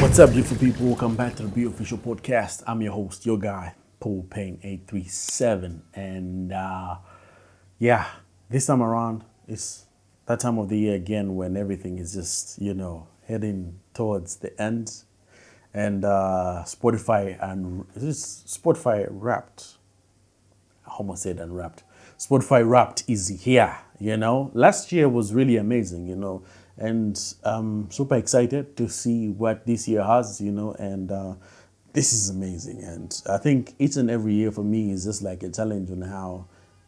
What's up, beautiful people? Welcome back to the Be Official Podcast. I'm your host, your guy, Paul Payne 837. And yeah, this time around, it's that time of the year again when everything is just, heading towards the end. And Spotify Wrapped. I almost said unwrapped. Spotify Wrapped is here. Last year was really amazing. And I'm super excited to see what this year has, and this is amazing. And I think each and every year for me is just like a challenge on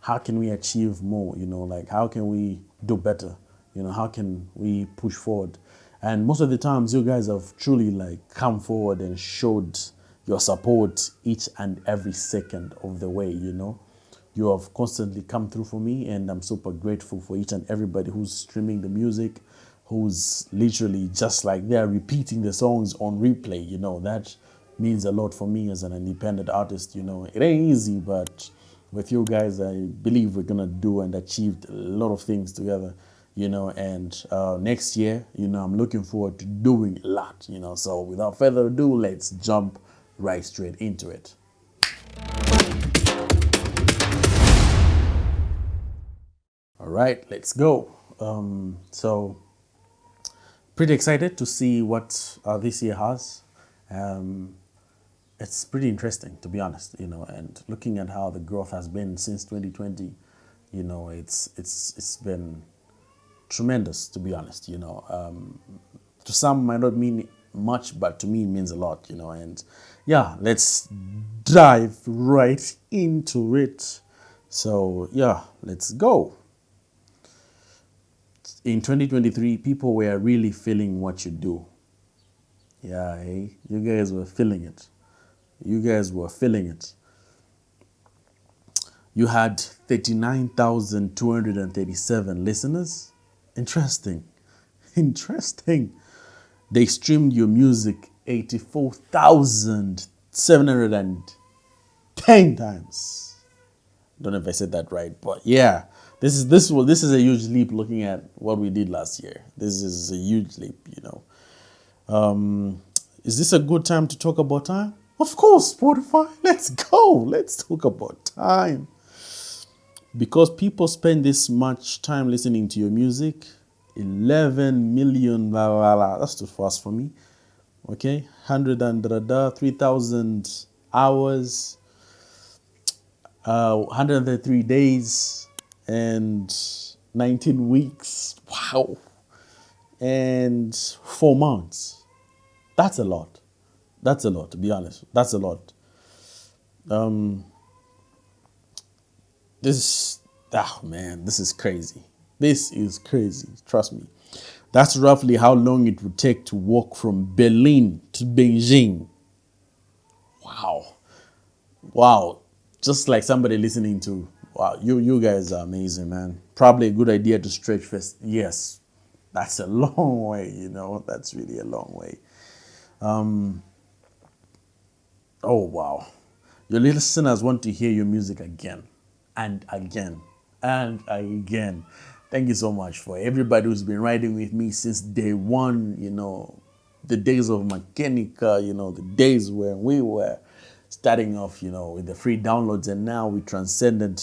how can we achieve more, like how can we do better, how can we push forward. And most of the times you guys have truly like come forward and showed your support each and every second of the way. You have constantly come through for me, and I'm super grateful for each and everybody who's streaming the music, who's literally just like they're repeating the songs on replay. That means a lot for me as an independent artist. It ain't easy, but with you guys, I believe we're gonna do and achieve a lot of things together. And next year, I'm looking forward to doing a lot. So without further ado, let's jump right straight into it. All right, let's go. So pretty excited to see what this year has. Um, it's pretty interesting, to be honest, and looking at how the growth has been since 2020, it's been tremendous, to be honest. To some might not mean much, but to me it means a lot. And yeah, let's dive right into it. So yeah, let's go. In 2023, people were really feeling what you do. Yeah, hey, you guys were feeling it. You guys were feeling it. You had 39,237 listeners. Interesting. Interesting. They streamed your music 84,710 times. Don't know if I said that right, but yeah, this is a huge leap looking at what we did last year. This is a huge leap. Is this a good time to talk about time? Of course, Spotify. Let's go. Let's talk about time. Because people spend this much time listening to your music, 11 million, blah, blah, blah. That's too fast for me. Okay, 100 and 3,000 hours, 133 days, and 19 weeks. Wow. And 4 months. That's a lot. That's a lot, to be honest. That's a lot. This is crazy. This is crazy. Trust me. That's roughly how long it would take to walk from Berlin to Beijing. Wow. Wow. Just like somebody listening to, wow, you guys are amazing, man. Probably a good idea to stretch first. Yes. That's a long way. That's really a long way. Oh, wow. Your listeners want to hear your music again and again and again. Thank you so much for everybody who's been riding with me since day one, the days of Makenika, the days where we were starting off, with the free downloads, and now we transcended.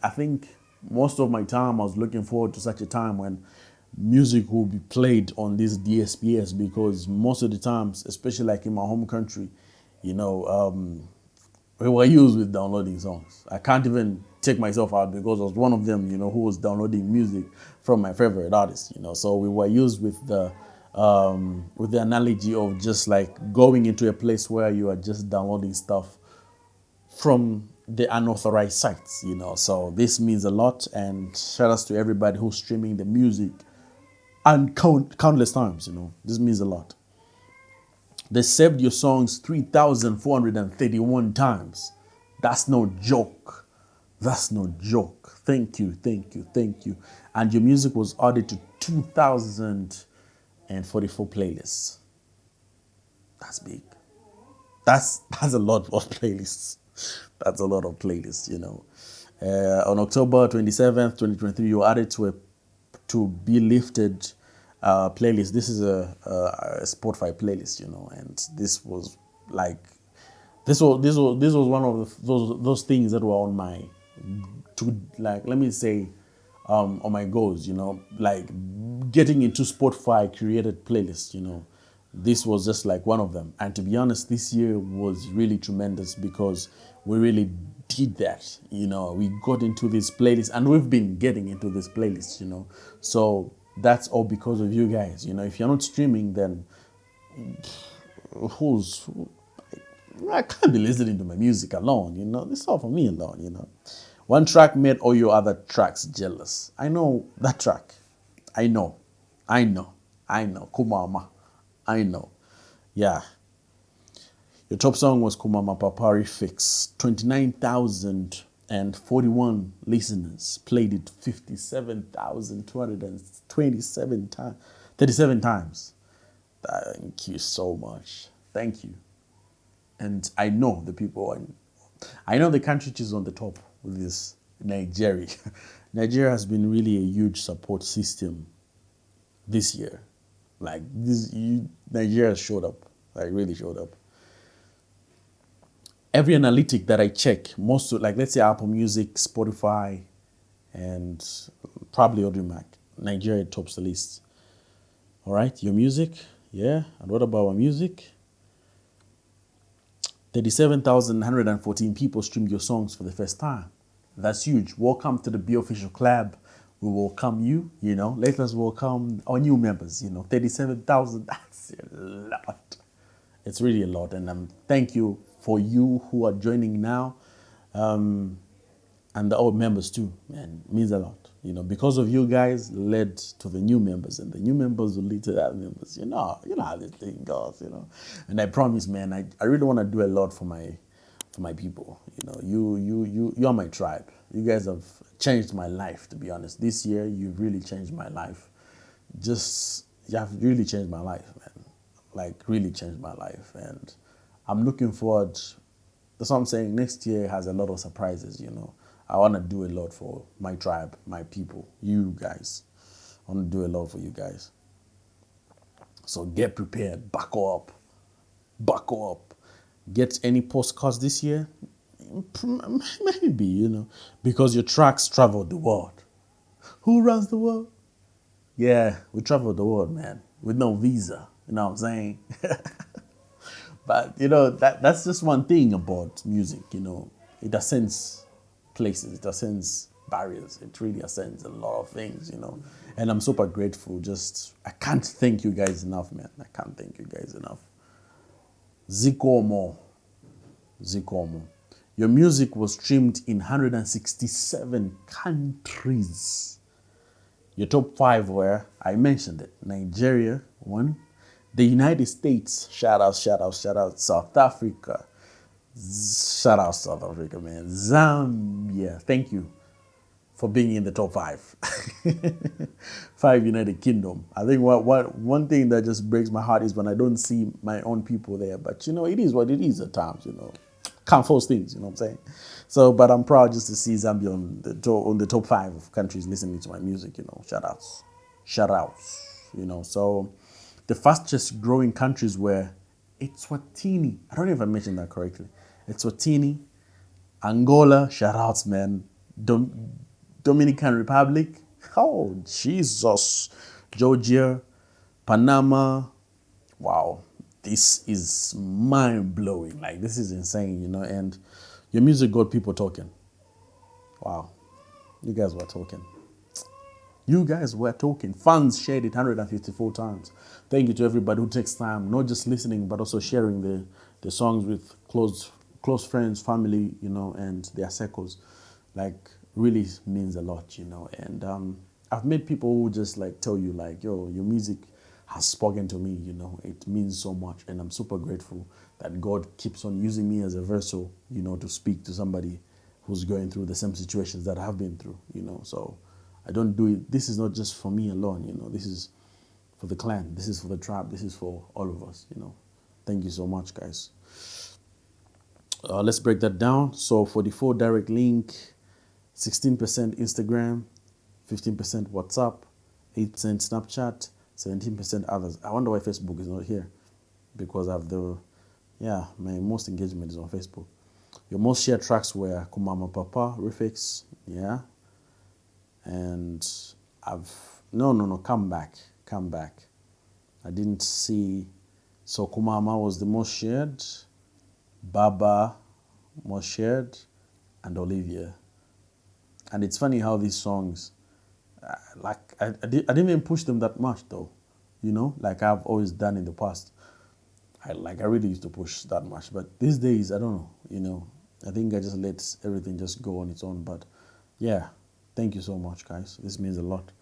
I think most of my time I was looking forward to such a time when music will be played on this DSPs, because most of the times, especially like in my home country, we were used with downloading songs. I can't even take myself out because I was one of them, who was downloading music from my favorite artists. So we were used with the analogy of just like going into a place where you are just downloading stuff from the unauthorized sites. So this means a lot, and shout outs to everybody who's streaming the music and countless times. This means a lot. They saved your songs 3,431 times. That's no joke. That's no joke. Thank you, thank you, thank you. And your music was added to 2,044 playlists. That's big. That's a lot of playlists. That's a lot of playlists. On October 27th, 2023, you were added to be lifted playlist. This is a Spotify playlist, you know, and this was like this was one of those things that were on my to like let me say on my goals, you know, like getting into Spotify created playlists, you know. This was just like one of them. And to be honest, this year was really tremendous because we really did that. You know, we got into this playlist and we've been getting into this playlist, you know. So that's all because of you guys. You know, if you're not streaming, then who, I can't be listening to my music alone, you know. This is all for me alone, you know. One track made all your other tracks jealous. I know that track. I know. Kumama. I know. Yeah. Your top song was Kumama Papari Fix. 29,041 listeners played it 57,227 times. 37 times. Thank you so much. Thank you. And I know the people, I know the country which is on the top with this, Nigeria. Nigeria has been really a huge support system this year. Like Nigeria showed up, like really showed up. Every analytic that I check, most of, like let's say Apple Music, Spotify, and probably Audiomack, Nigeria tops the list. All right, your music, yeah. And what about our music? 37,114 people streamed your songs for the first time. That's huge. Welcome to the Be Official Club. We welcome you, you know. Let us welcome our new members, you know. 37,000, that's a lot. It's really a lot. And thank you for you who are joining now. And the old members too, man. It means a lot. You know, because of you guys led to the new members, and the new members will lead to the other members. You know how this thing goes, you know. And I promise, man, I really want to do a lot for my people. You know, you're my tribe. You guys have changed my life, to be honest. This year, you've really changed my life. You have really changed my life, man. Like, really changed my life. And I'm looking forward. That's what I'm saying. Next year has a lot of surprises, you know. I want to do a lot for my tribe, my people, you guys. I want to do a lot for you guys. So get prepared. Buckle up. Buckle up. Get any postcards this year? Maybe, you know, because your tracks travel the world. Who runs the world? Yeah, we travel the world, man, with no visa. You know what I'm saying? But, you know, that's just one thing about music, you know. It ascends places, it ascends barriers, it really ascends a lot of things, you know. And I'm super grateful. I can't thank you guys enough, man. I can't thank you guys enough. Zikomo. Your music was streamed in 167 countries. Your top 5 were, I mentioned it, Nigeria, 1. The United States, shout out, South Africa. Shout out South Africa, man. Zambia, thank you for being in the top 5. 5 United Kingdom. I think one thing that just breaks my heart is when I don't see my own people there. But, you know, it is what it is at times, you know. Can't force things, you know what I'm saying? So, but I'm proud just to see Zambia on the top 5 of countries listening to my music, you know. Shout outs, you know. So the fastest growing countries were Eswatini. I don't know if I mentioned that correctly. Eswatini, Angola, shout outs, man. Dominican Republic, oh, Jesus. Georgia, Panama, wow. This is mind-blowing. Like, this is insane, you know, and your music got people talking. Wow. You guys were talking. Fans shared it 154 times. Thank you to everybody who takes time, not just listening, but also sharing the songs with close friends, family, you know, and their circles. Like, really means a lot, you know. And I've met people who just like tell you like, yo, your music has spoken to me, you know. It means so much, and I'm super grateful that God keeps on using me as a vessel, you know, to speak to somebody who's going through the same situations that I've been through, you know. So I don't do it. This is not just for me alone, you know. This is for the clan. This is for the tribe. This is for all of us, you know. Thank you so much, guys. Let's break that down. So 44 direct link, 16% Instagram, 15% WhatsApp, 8% Snapchat, 17% others. I wonder why Facebook is not here, because I have my most engagement is on Facebook. Your most shared tracks were Kumama Papa, Refix, yeah, and no, come back. I didn't see, so Kumama was the most shared, Baba most shared, and Olivia. And it's funny how these songs, I didn't even push them that much though, like I've always done in the past. I really used to push that much, but these days I don't know. I think I just let everything just go on its own. But yeah, thank you so much, guys. This means a lot,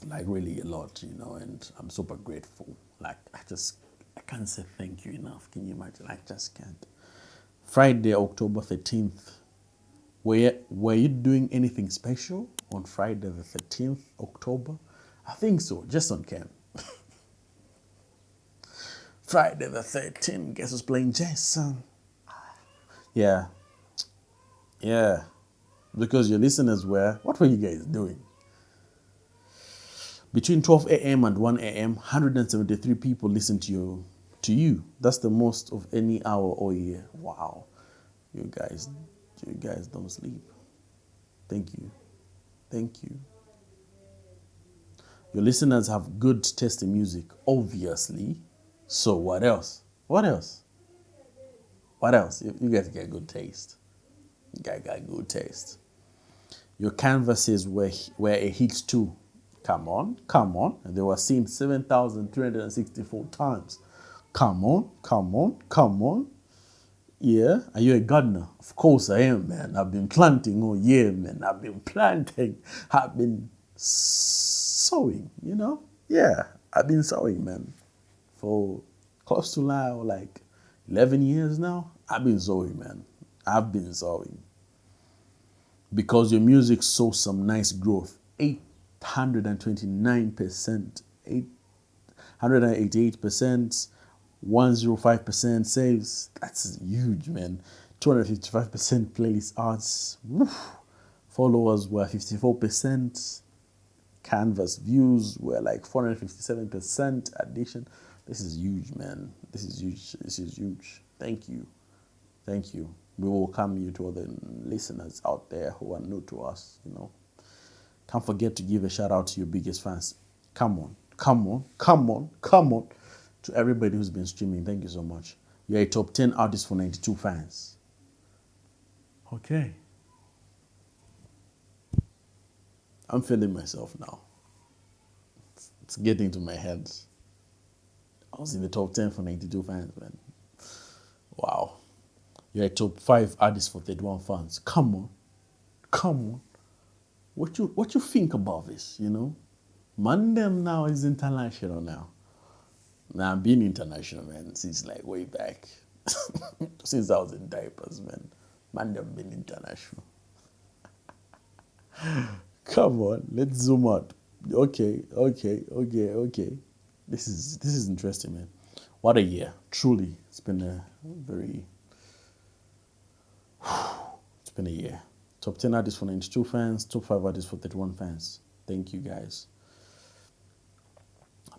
like really a lot, and I'm super grateful. Like I can't say thank you enough. Can you imagine? I just can't. Friday, October 13th. Were you doing anything special on Friday the 13th October? I think so, just on cam. Friday the 13th, guess who's playing Jason? Yeah, yeah. Because your listeners what were you guys doing? Between 12 a.m. and 1 a.m., 173 people listened to you. That's the most of any hour all year. Wow. You guys don't sleep. Thank you. Thank you. Your listeners have good taste in music, obviously. So what else? What else? What else? You guys get good taste. You guys got good taste. Your canvases were a hit too. Come on. And they were seen 7,364 times. Come on. Yeah. Are you a gardener? Of course I am, man. I've been planting all year, man. I've been planting. I've been sowing, Yeah, I've been sowing, man. For close to now, like 11 years now, I've been sowing, man. I've been sowing. Because your music saw some nice growth. 829%, 888%, 105% saves. That's huge, man. 255% playlist arts. Woof. Followers were 54%. Canvas views were like 457% addition. This is huge, man. This is huge. Thank you. We welcome you to all the listeners out there who are new to us, Can't forget to give a shout out to your biggest fans. Come on. To everybody who's been streaming, thank you so much. You're a top 10 artist for 92 fans. Okay. I'm feeling myself now. It's getting to my head. I was in the top 10 for 92 fans, man. Wow. You're a top 5 artist for 31 fans. Come on. What you think about this, Mandem now is international now. Now I'm being international, man, since like way back. Since I was in diapers, man. Mandem been international. Come on, let's zoom out. Okay. This is interesting, man. What a year. Truly. It's been a year. Top 10 artists for 92 fans, top 5 artists for 31 fans. Thank you, guys.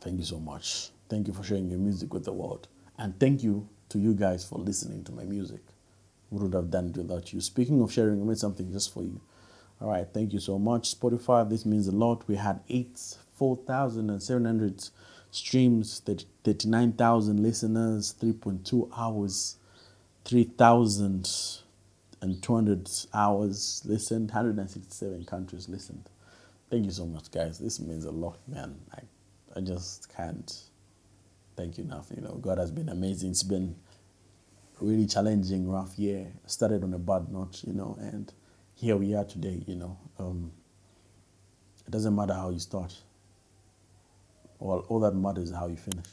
Thank you so much. Thank you for sharing your music with the world. And thank you to you guys for listening to my music. We would have done it without you. Speaking of sharing, I made something just for you. All right, thank you so much. Spotify, this means a lot. We had 4,700 streams, 39,000 listeners, 3.2 hours, 3,200 hours listened, 167 countries listened. Thank you so much, guys. This means a lot, man. I just can't thank you enough. God has been amazing. It's been a really challenging, rough year. Started on a bad note, and here we are today, It doesn't matter how you start. Well, all that matters is how you finish,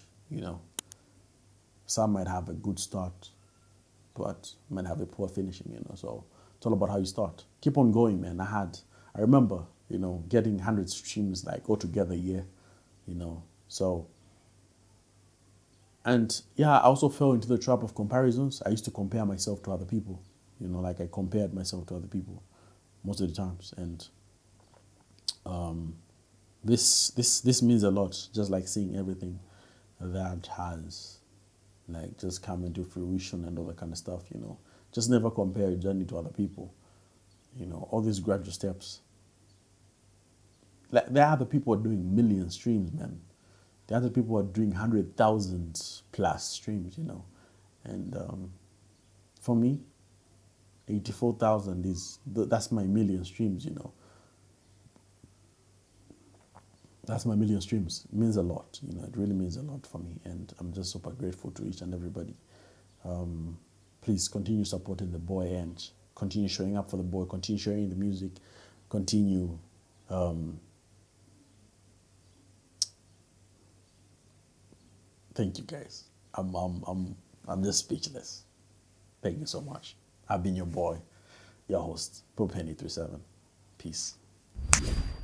Some might have a good start, but might have a poor finishing, So it's all about how you start. Keep on going, man. I remember, getting 100 streams like altogether a year, So, and yeah, I also fell into the trap of comparisons. I used to compare myself to other people, like I compared myself to other people most of the times. And This means a lot, just like seeing everything that has like just come into fruition and all that kind of stuff, you know. Just never compare your journey to other people. You know, all these graduate steps. Like there are other people who are doing million streams, man. The other people are doing 100,000 plus streams, you know. And for me, 84,000 is that's my million streams, you know. That's my million streams. It means a lot, you know. It really means a lot for me, and I'm just super grateful to each and everybody. Please continue supporting the boy and continue showing up for the boy. Continue sharing the music. Continue. Thank you, guys. I'm just speechless. Thank you so much. I've been your boy, your host, Pope Henny 37. Peace.